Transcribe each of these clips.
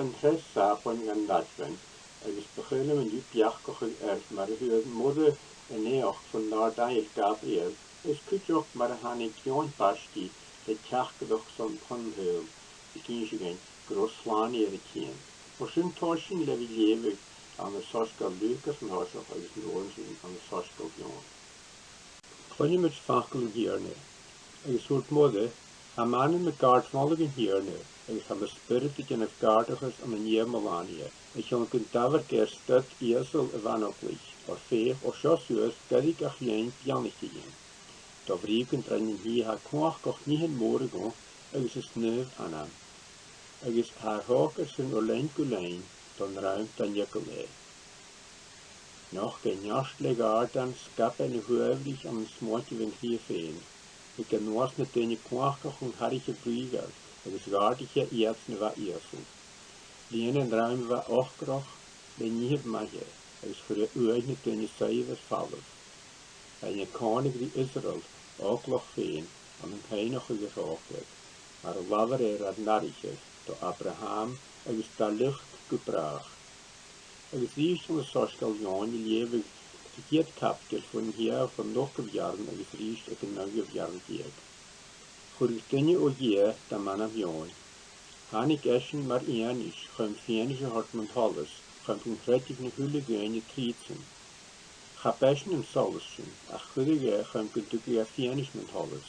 an tres sapon gan ladfen, agus begillen men die piachkoch erg, maar het modde en neoch van daar daig Gabriel, is kutjoch maar hanik joon pasti, de tjachkedoch son panheul, de kiensigen, groslani er kien. Maar zijn torschen levi levig aan de soskal Lucas en Horsoch, agus noornsen aan de soskal joon. Konje met fakkel hierne, agus hoort modde, a mannen met gaardvalligen hierne, agus ha bespiritig en of gaardigers aan een jemelanie. Ik kan een daver keer stut eesel vanoplich, of veeg of sjossuus, gadig ach leen pianistien. Da vrieken trennen hier ha kwach koch niet in morgen, agus is neuf aan. Agus haar hokers zijn alleen kulein, dan ruimt dan jekkelé. Nog geen jastle gaardan skap en huevlich aan een smootje van vier veen. Ik kan noas met een kwach koch en harige brieger, agus gaardige eertsne wa eersel. Lien en ruim wa ochkroch, ben niet magje, agus voor de uig met een cijfers vallen. En je koning die Israël, ook nog veen, aan een heilige gerooglijk, maar laver ad narriches, door Abraham, agus daar lucht gebracht. Agus riest van de soskal joon, die leven verkeerd kapkel van hier van nog jaren, agus riest ik een nog jaren hier. Voor ik dinge o hier, de man af joon. Han ik eschen maar enig, gaan fienige hartmond alles, gaan concretig ne hulle geine trietsen. Ga peschen en salsen, ach goedige gaan kuntukia fienisch met alles.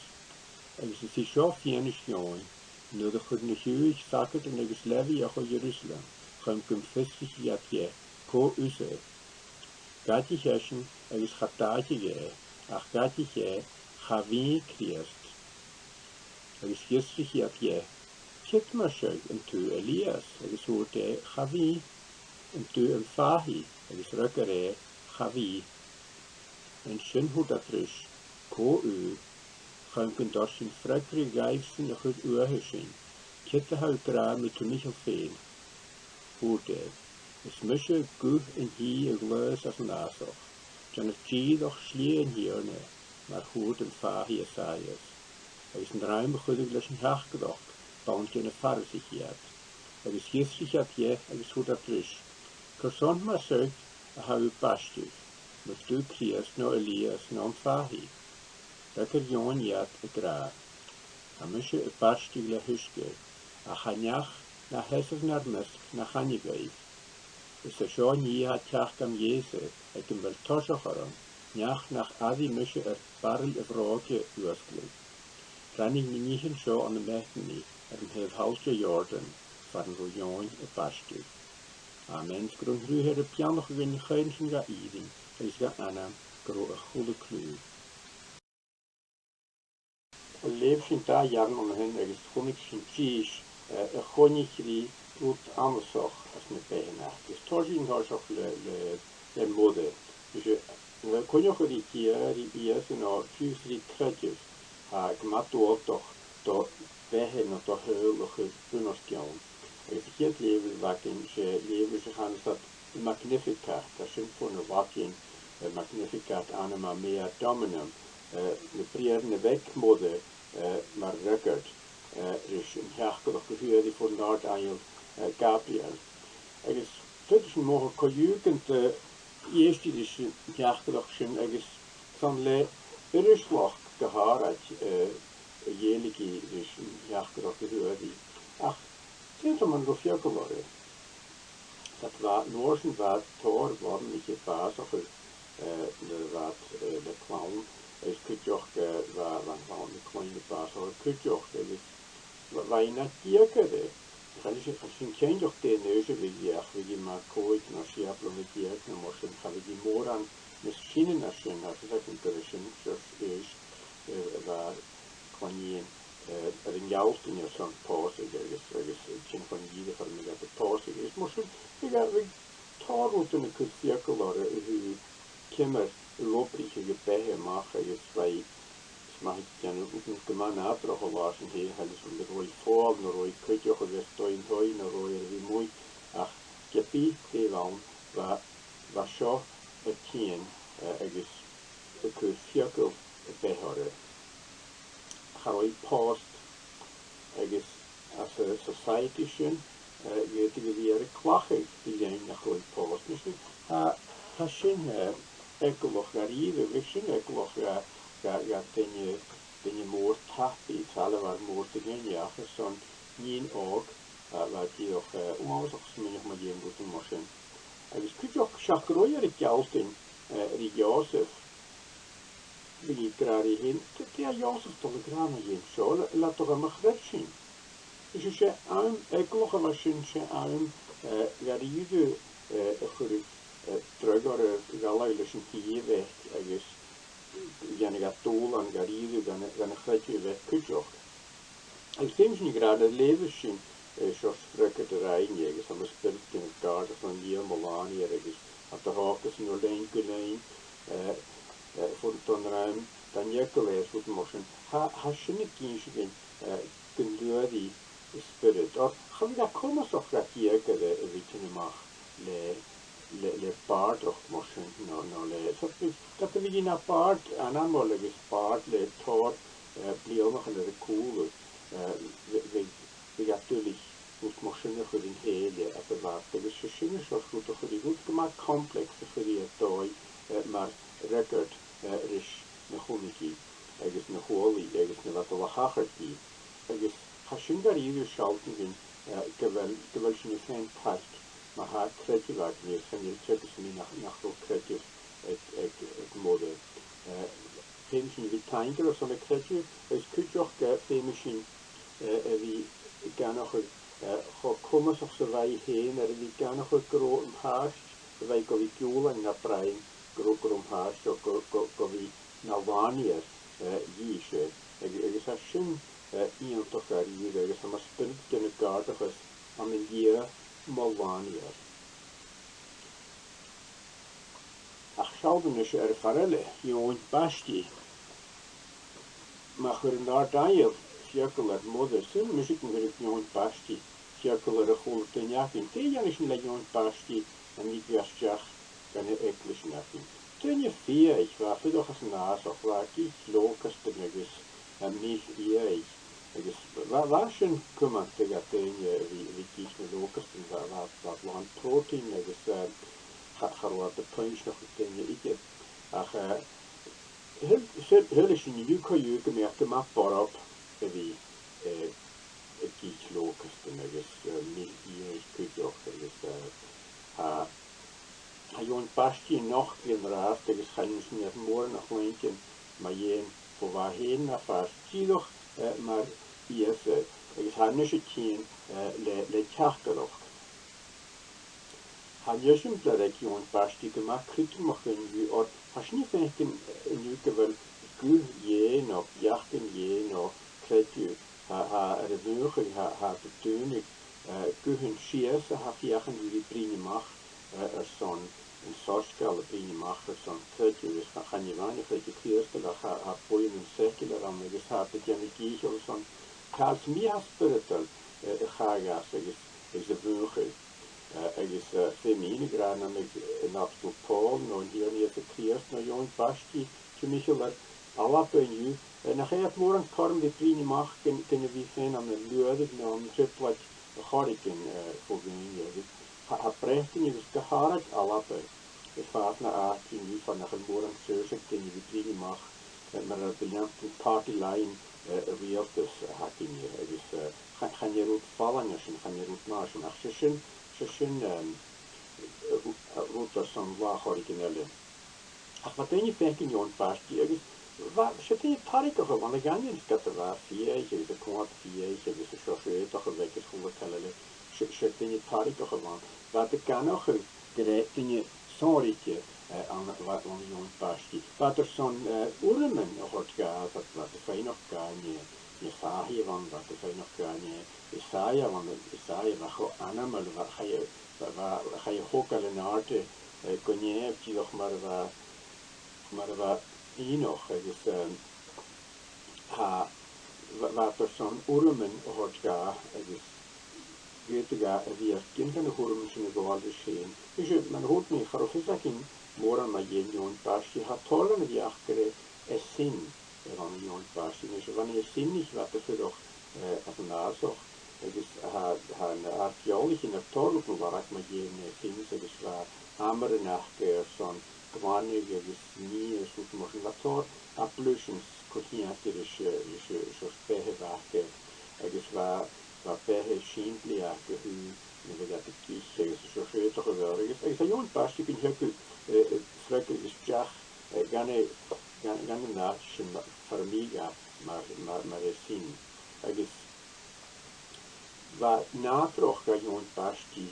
Agus is die zo fienisch joon, nu de goed ne huig sakkert en agus levi acho Jerusalem, gaan kun fistig jatje, ko use. Gatig eschen, agus chataatje ge, ach gatig ge, ga wie kriest. Agus gistrig jatje, kit maar sjuk en tu Elias, agus hoort Chavi, en tu en Fahi, agus rukkere Chavi. En sin hoe dat is, ko u, gaan kun dat zijn frekre geifsen en goed uurhussen, kit de huikra met tu Michel veen. Hoort is misje goe en hier een gleus als een asoch, jan het gee doch sleen hierne, maar hoort en Fahi Esaias. Is een ruime goedig les een haag gedacht. Bouwt je een farsigheid. Agus gistrig je, agus hoe dat is. Kersond maar zegt, hou je pastig. Met du kriest no Elias no Fahi. Lekker joon jat ik raar. Amisje een pastig le huske. A chanjach na hessig naar misk na chanjigweef. Is er zo nie had tjach kam Jezus, ik hem wel tosjocheren. Njach nach adi misje er barrel e vroogje uasklik. Rannig me niet zo aan de mechten niet. En heeft halsje Jordan van een rojoin en pastig. Amen. Grond ruhe de piano gewin geinsen ga iden. Is ga anam gro een goede kleur. Een leven daar jaren om hen er is gewoon ik zijn cheese. Een gonjekri uit anders als met bijnacht. Dus toch in haar zo le mode. Dus we kunnen ook die keer die bier zijn al 2-3 kratjes. Gemaakt toch door wegen naar de heilige bunnerskjaan. Het het leven waarin ze leven zich aan dat Magnificat, dat symfonie waarin Magnificat anima mea dominum, de prierne wegmode, maar record, dus een herkelijk gehuur die voor Noord-Angel Gabriel. Het is mogelijk conjugent eerste die is herkelijk zijn, het is van de Rusland gehaald. Jeliki, dus herkelijk gehuur die. Ach, het is om een rofjakelore. Dat was Noorsen wat toor worden niet gepaast, of wat de clown is kutjoch waar van de kleine paas of kutjoch is waar je naar diekerde. Als je geen joch de neuze wie je maar kooit naar schiaplo met diek naar moschen gaan we die moor aan misschien naar zijn als dat een person zoals is waar kan je een juist in je zo'n paas is geen van ieder van mij dat de paas is moesten ik heb taal moeten een kutjakelore hoe kimmer loopliche gebehe maken je twee mag ik dan ook niet gemaan uitdragen laten hier hebben ze de rode vol de rode kutje geweest in hooi de rode wie mooi ach gebied gewoon waar zo het tien is de kutjakel behoren how we post is as a society Goethe weer klachig, die zijn nog goed post. Dus Hashin ekolog garive, vishin ekolog ga tenje moord happy, talen waar moord te gaan jagen, zo'n niet ook, wat die ook ongeveer smenig maar die moeten mogen. Dus kun je ook schakroeien het jousten, die Jozef, wie graag heen, die Jozef toch graag heen, zo, laat toch een magret zien. Dus je ekolog was je garive, terug naar galeilische Kiev, agus gan ga tol an garidu gan chreitju weg kutjoch. Ik denk niet graag het leven zien, zoals frukken te rijden, jegens aan de spirit in het kaart van die Molani, ergens had de haken in alleen kunnen, voor het onruim, dan jekelees voor het motion. Ha je niet kiezen kun doen die spirit. Of gaan we dat komen zo dat jekele weet je mag le part of motion no le dat we die na part anamolige part le tor blir nog een cool we natuurlijk moet motion voor in hele at de water dus je zien zo goed voor die goed gemaakt complex voor die toy maar record is een goede is een holy is een wat we hager die is hashin daar hier schalten in gewel je geen part maar haar creatief actief van je checken ze niet naar zo creatief het mode film je wie tanker of zo'n creatief is kun je ook film wie kan nog komen of zo wij heen er wie kan nog groot haast wij kan wie koelen naar brein groot haast ook wie naar wanneer die is als schön iemand toch daar hier is maar spirit kunnen kaarten is aan een dier Malvania. Ach zouden is farelle, jongen basti. Maar er daar dan circular mother sin muziek met jongen basti. Circular gewoon ten jaar in te jaar is niet jongen basti en niet jasjach kan eklisch nakin. Ten je vier ik was er toch als naast of waar ik lokas te negus en niet hier waar schon kümmert sich ja den wie kies me lokas wat land protein gaat de punch nog den ik ach heel is in je kan je gemerkt maar op wie kies lokas den niet hier is kun ook ha jo'n pastje nog in raad dat is gaan ze niet morgen nog eentje maar je voor waarheen naar vast zie toch maar yes, ik had niet gezien le chachterog. Had je zo'n region pasti gemaakt, kritisch maken wie or has niet denken nu gewel gu je nog jachten je nog kritisch er burger de tunig gu hun schiers jachen die prima mag zo'n een soortskale prima mag zo'n kritisch gaan je weinig dat je eerste dat boeien een cirkel aan dus had het je niet of zo'n Als meer spiritual gaga is de burger. Is feminine graag namelijk naar de Paul, nou hier niet de Christ, nou jong Basti, voor mij wel alle bij u. En dan ga je het morgen korn die prima mag kunnen we zijn aan de luide, nou een triplet horiken voor de ha prechten is gehaald alle bij. Het vaart naar 18 uur van de morgen zeker kunnen we prima mag. Maar dat belangt de party line realtors hakken hier. Dus gaan je roet vallen en gaan je roet naast. Ach, ze zijn routers van waar originele. Ach, wat ben je denken je ontpast hier? Wat zit je tariken gewoon? Want ik ga niet dat er was 4, je is de kwart 4, je is de chauffeur toch een beetje goed tellen. Zit je tariken gewoon? Wat ik kan nog direct in je sorrytje aan wat je ontpast. Wat er zo'n urmen hoort gaat, wat de fijn nog kan je saaie van wat de fijn nog kan je saaie van saaie wat gewoon animal wat ga je hokkelen naar arte kon je hebt je nog maar wat hier nog dus wat er zo'n urmen hoort gaat dus weet je wie er kind kan de urmen zijn geworden zijn dus man hoort niet gaat of is dat in morgen maar je jongen pasje had tollen die achter es zin van jongen pasje dus wanneer zin is wat er voor toch als een nazocht agus han archeolog in torg war ma jene things agus war hammer nach son gwanig agus ni so mar lator ablutions kohiatir is behe wake agus war behe schindlia gehu dat de kies so schöter geworden is een jong pas ik in hekel frekker is jach ganne nachen farmiga maar zien agus war natroch ga jong pas die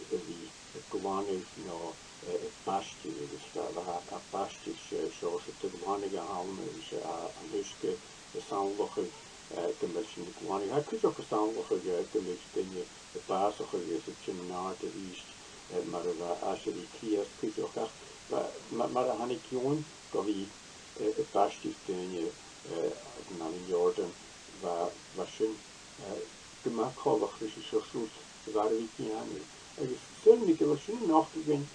gwane no pasti dus waar pasti zoals het gwane gehouden is aan huske de samenlog commission gwane hij kun ook samenlog commission de basis is het naar de east maar als je die kies kun ook echt maar han ik jong wie pasti je naar Jordan waar schön gemacht habe is zo goed waren we niet aan es filmig was schön nachgegangen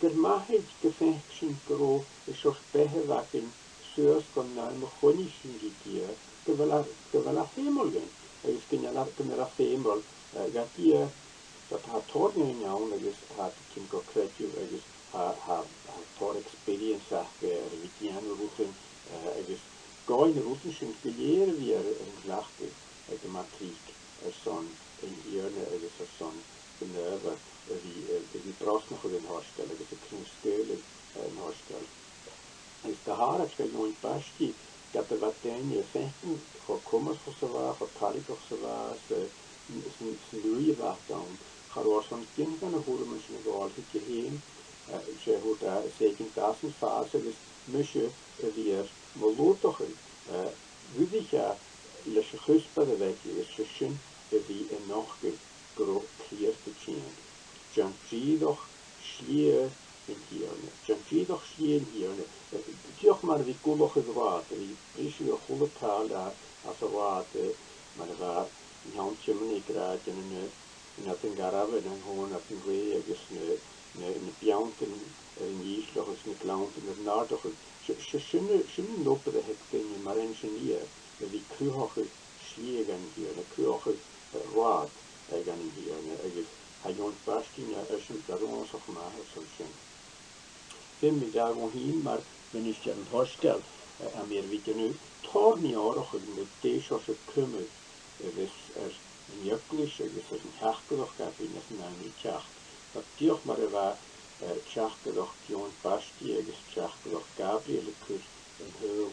der mahet gefechten gro is so behe wacken sörs kon na mechonischen die gewala femolgen es genial gemera femol gatia dat hat tornen ja und es hat kinko kreativ es hat tor experience mit routen es goin russischen gelehrt wie in glachte de matrik son in ierne es son benerven die braucht nog een hostel, dat is een stelen hostel. Is de haar het veel nooit pasti, dat de wat je vechten voor komers voor zo waar, voor karik of zo waar, is een luie wacht dan. Gaat was van kind van een goede mensen nog altijd geheen, ze hoort daar zeker dat een fase, dus misje weer maar loopt toch wie ik ja, lesje gus bij de weg is schön, wie een nog groot hier te zien. Janji doch schlie in hierne. Janji doch schlie in hierne. Toch maar wie koelig is water. Die is weer goede taal daar als water. Maar waar een handje me krijgt en een garave en gewoon op een wee is een pianten een jiesloch is een klant en een naardig. Ze zullen lopen de het maar ingenieur. Die kruige schlie gaan hier. De kruige water gaan hier. Hij jong pasti ja een daarom zo gemaakt zo schön. Wenn wir da wohin, maar wenn ich ja ein Hostel an mir wieder nu tornjährige mit deze kümmel, dus een jöklische, dus een hachgeloch gab in het naam Tjacht. Dat toch maar waar Tjachtgeloch jong pasti, dus Tjachtgeloch Gabriel kus een heel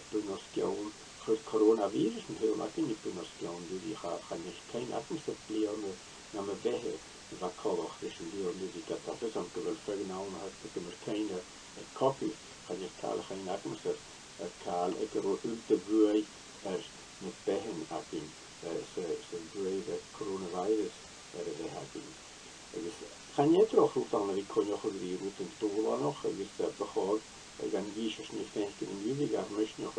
punoskion. Voor coronavirus een heel makkelijk niet punoskion, die gaan niet geen atmosfeer blijven. Na me behe va kolach is een deel muziek dat is aan geweld vergenomen had dat er keine kopie van je taal geen atmosfeer taal ik er ook de vuur met behen in ze vuur de coronavirus de hebben dus gaan je toch hoe van die kon je goed die route in tola nog is dat behoort gaan die is niet vechten in jullie gaan misschien nog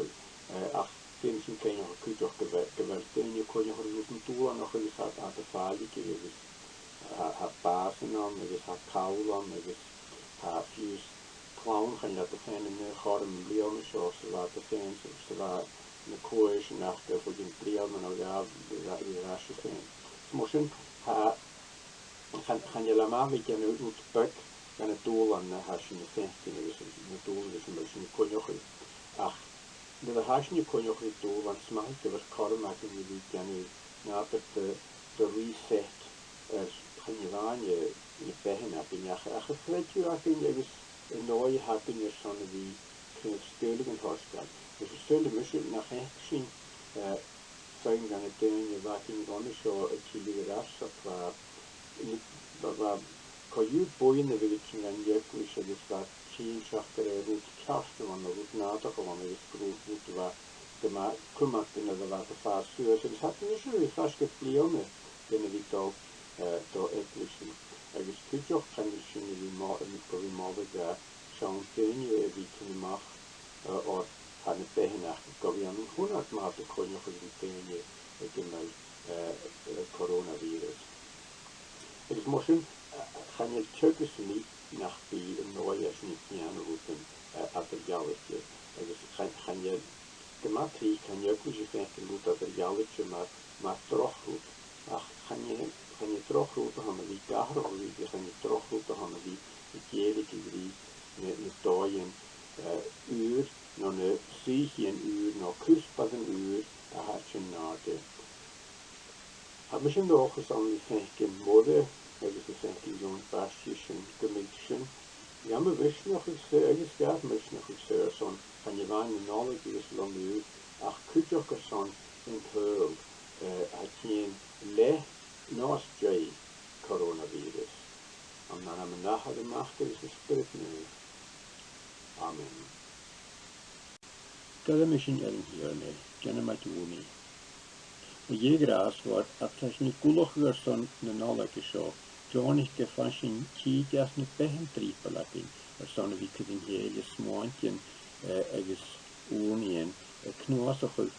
ach Mensen kan je ook geweld en je kon je goed in tola nog eens aan de falie geweest haar basen aan, haar kaul aan, haar views clown gaan dat zijn in de garm bleven zoals ze laten zijn, ze waren in de koers nacht voor die bleven en ja, die rasje zijn. Ze moesten gaan je lama met je nu uit bek en het doel aan haar je vechten, dus het doel is een beetje kon je goed. Ach, de haasje je kon je goed doel, want smaak je was karm maken die gerne na de reset gaan je waan je behen heb in je gefret je heb in je een nooie heb in je zo'n die steunen horstel. Dus we zullen misschien naar echt zien zeggen dan het ding je wat in de zo het jullie ras dat waar kan je boeien de willen en je kunt dus wat zien schachter roet kasten van de roet na toch van de groep roet waar de maar komt in de water fast zuur dus had niet zo vast gevliegen binnen die toch door etlichen. Dus kun je ook misschien die model daar zo'n dingen die kunnen maken of gaan het bijna kan je aan 100 maanden kon je ook die dingen met coronavirus. Dus misschien gaan je Turkisch niet naar die nieuwe routen uit de jaloetje. Dus gaan je de maatregelen kan je ook niet zeggen dat er jaloetje maar terug goed. gaan je terugroepen gaan die gahre of die gaan je terugroepen gaan die jährige wie met taaien uur nog een siegen uur nog kuspassen uur daar had je nade. Heb ik nog eens aan die fenken mode heb ik fenken zo'n basischen gemixen. Ja, maar wist nog eens ergens gaf mis nog eens zo'n van je waan de knowledge is lang uur ach kutjoch zo'n in pearl had je le naast jay coronavirus. En dan hebben we nachher de macht is de spirit nu. Amen. Kada mission erin hier ne, jana matuni. Og jegras var at tasni kulochur son na nalake show. Johnny ke fashion ki jasne behen tripalapin. Er son vi kudin hele smoantjen agus unien knoasachul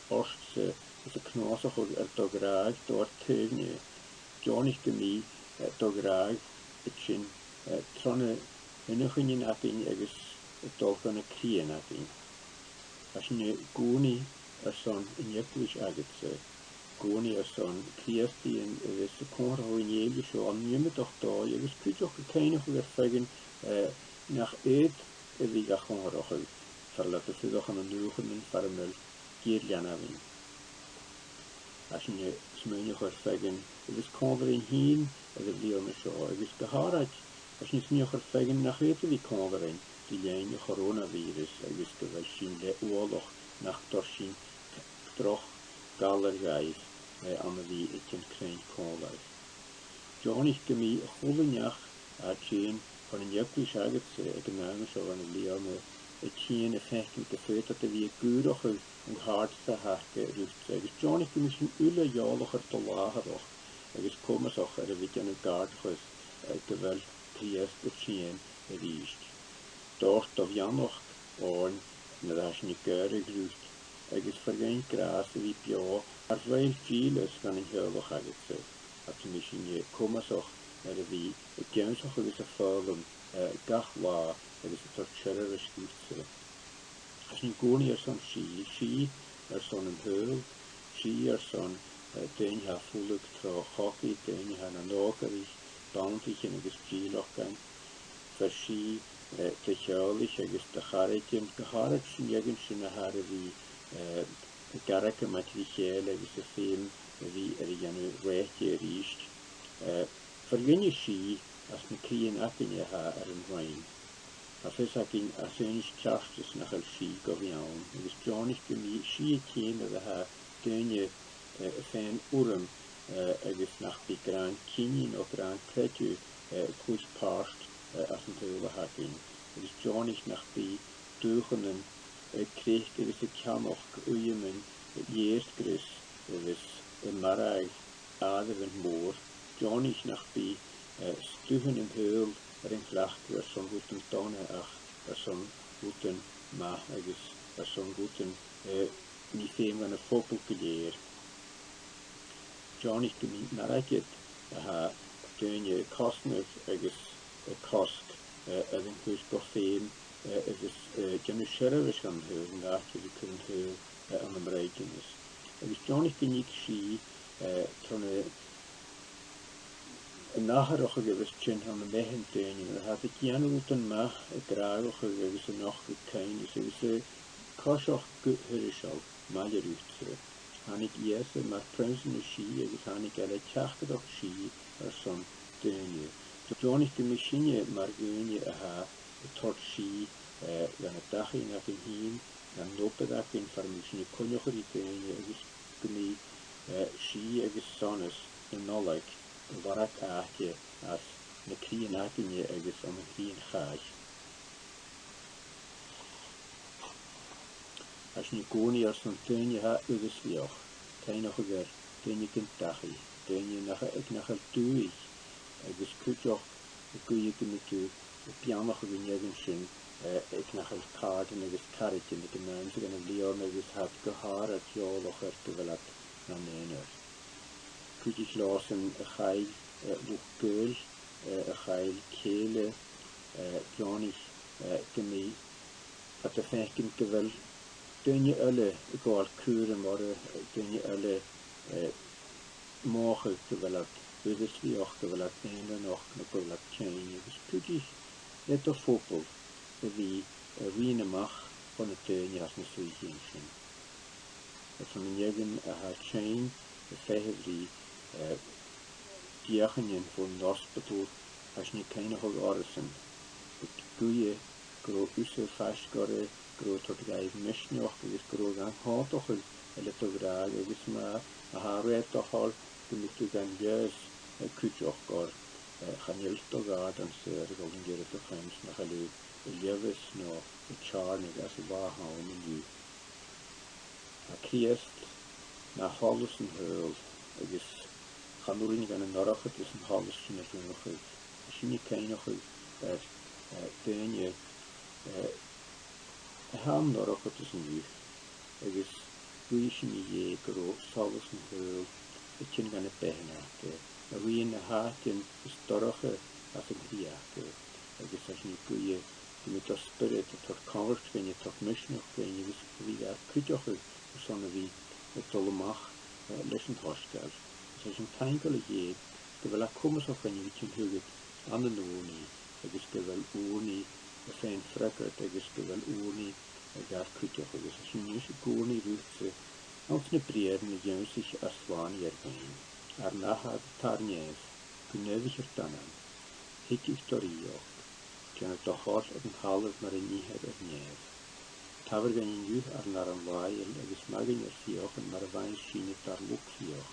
orstse is knoasachul dograag door tegne. Johnny ke mi dograag itchin tronne enochinin apin agus dolgane krien apin. As je gooni son in jeklish agetse. Gooni son kriesti en wisse konro in jeli so an nimme doch da. Je wist kujoch keine weer fegen nach eet wie ga konro verlaten ze doch aan een nugen farmel kierjanavin. As je smeunje gaat fegen wis konro in heen de liome so. Wis geharat. As je smeunje gaat fegen nach eet wie konro in. Die jene coronavirus, wist de welschien de oorlog nach dorschien troch galergais aan wie ik een klein konlijf. John ik gemi goedenjach uitzien van een jukkie zeggen ik neem zo aan de liame het zien effect met de feit dat wie gurig en hard te hakken ruft. Dus John ik misschien ulle jaliger te lager doch. Is komen zo er weet een gaardig gewel priest het zien riest. Dort of Janoch on na das ni geurig ruft. Is vergein gras wie pio, maar veel chiles kan in heel nog agetse. At misschien je komen zo wie ik ken zo gewisse vallen gachwa is het tot cherre schiefse. Als je goeie er zo'n ski er zo'n heul, ski er zo'n den ha voelig tro hockey den ha na nogerig, bandig en is skiloch kan. Verschie techaulich agus de charretjen geharretjen jegenschen hare wie garke matriciële agus film wie janu rechtje riest. Vergunje ski as me krien appinje ha een wein. Afis akin asenisch chastes nach el ski goviaun. Agus Johnny gemi ski kien de ha dunje fan urum agus nach die gran kinin of gran kretu kus past as een teule hakin. Dus John is nach die deugenen kreeg gewisse kamoch uiemen eerst gris was een marag aderen moor. John is nach die stugen in heul erin vlacht was zo'n guten tonen ach was zo'n guten ma agus was zo'n guten niet veel van een fopelke leer. John is gemeen maraget ha kun je kosten agus kost en dus profeem is jenu sheriff gaan hören dat je kunt hören aan de berekenis. Dus John is niet zie van een nageroche gewist chin aan de behen tenen. Had ik janu moeten ma graag gewisse nog gekend. Dus is kosoch gehörischal maljerucht. Han ik eerst maar prinsen zie is han ik alle chachte doch zie er zo'n tenen. John is de machine maar gunje ha tot zie dan het dag in af in heen dan lopen dat in farmacine konjoch die tenen is gemi zie is sonnes in nolik waar ik achtje als de krien achtje is om een krien gaas. Als je koning als een tenen ha is vlog kan nog weer tenen kunt dagen tenen nach het toe dus kutjoch kun je kunnen piano gewinnen schön ik nach het kaart en het karretje met de mensen en het leon het had gehaar het jaloch er wel het naar neer. Kutjes lossen gaai boekkeul gaai kele Johnny gemi at de fenken gewel kun je alle goal kuren maar kun je alle morgen gewillig, dus is die ook gewillig, en nog gewillig change. Dus puur net of voetbal, die wie mag van het teun als een suizienschen. Van een jegen change, de vijf die diegenen van het hospital, als je keine hol orsen. Het goeie, groot usse vastgore, groot tot grijs misnoch, dus groot aan haat toch el to graag, dus maar haar red toch al, toen ik toen dan juist kutjoch gor, gaan je toch gaat en ze er gewoon jere te gaan, naar geluk, leves no, het charnig als het waar houden en nu. Kriest, na alles en heul, dus gaan er niet aan een norg, het is een halve zin of nog uit. Als je niet kan nog uit, ben je ham norg, het is een uur. Dus doe je niet je groot, alles en heul, het je gaan het bijnaken. Maar wie in de haatje is dorge als een hiake. Dus als je niet doe je met dat spirit, het wordt kort, kun je toch mis nog, kun je wie dat kutjoch zo'n wie het tolle mag, lessend hostel. Dus als een tankele je, de wil komen zo van je beetje hugget aan de looni, het is wel oornie, de fijn frekker, het is wel oornie, daar kutjoch. Dus als je niet oornie ruft ze, als ne prieren juist zich als waan hierbij. Arna had tarnies, kunedig ertannen, hikig torio, kan het toch hard op een half maar een niet hebben neef. Taver gan in juh naar een waaiel, is magen er sioch en maar wein schien het daar luk sioch.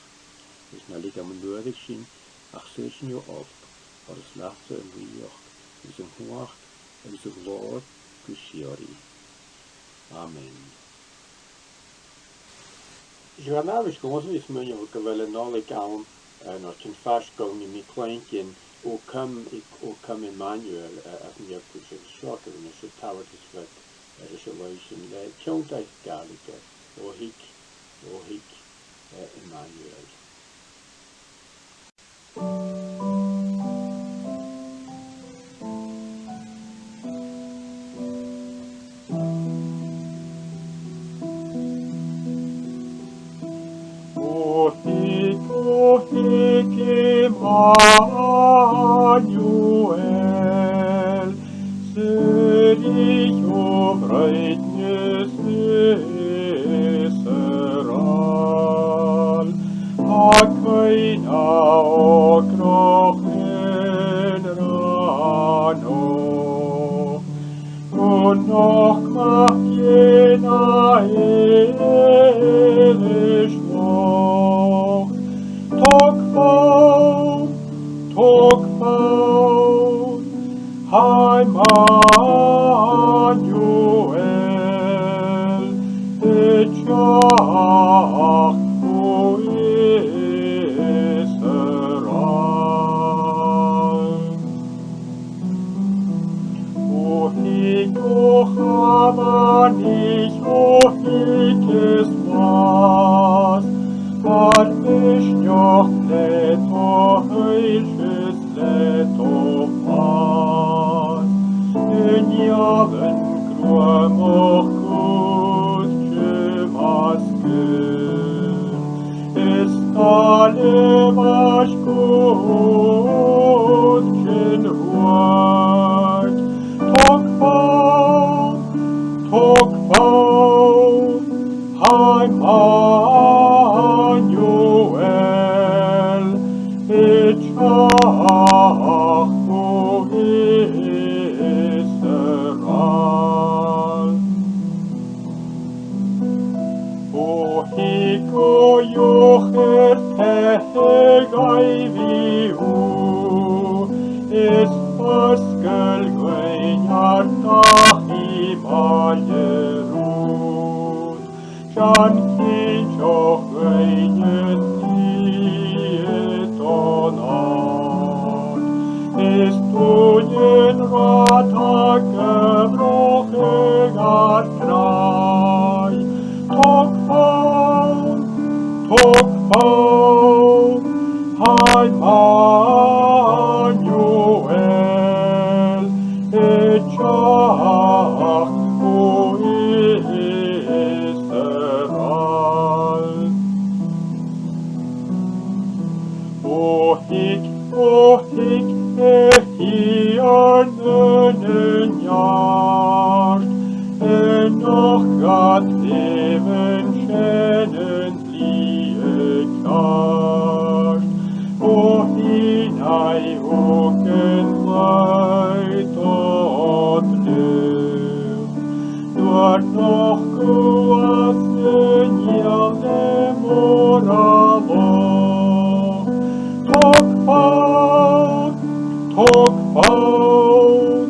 Dus na lig am nodig schien, ach sechen jo op, or es lachte en rioch, is een hoog, is een lord, kushiori. Amen. Joanavis gewoon is men jo gewelle nolle gaum, nog een vastgang in mijn kleintje, o come Emmanuel, at een jep schokken, en is het tower is wat. Resolution, Chontai Gallica, or Hik, Emmanuel. O Hik, Emmanuel, Selig Breitnes Israel, Akaina okrochen rano, und noch macht jena Ehrschwoch, Tokfau, Emmanuel, Etchach o Israel. O Hik, o Chavanich, o Hik es was, Ad Mishnoch leto heilches leto pas, in javen kruam och gut kemasken, es alle was gut ken huat, Tokfau, Emmanuel, Etchach o Israel. O Hik o Jocher tegai viu, es paskel gwein artach imalerut, Shan kinchoch gwein es tujen ratak gebrochen kraj, Tokfau, Emmanuel, Etchach o Israel. leven schenen flie kast, og hinai hoken freit og lur. Du ert nok goasten gjerne moralo. Tok faun,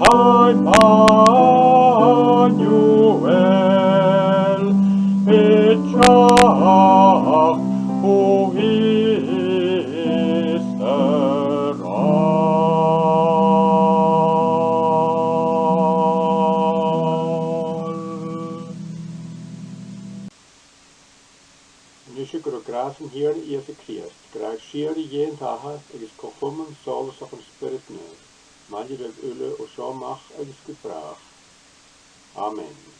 hai Manuel, betjach o Nisje go grasen hier Jesu Christ, graag sier jen taha agus kochumum solus of een spirit nu, mal je ulle o shomach agus gebraach. Amen.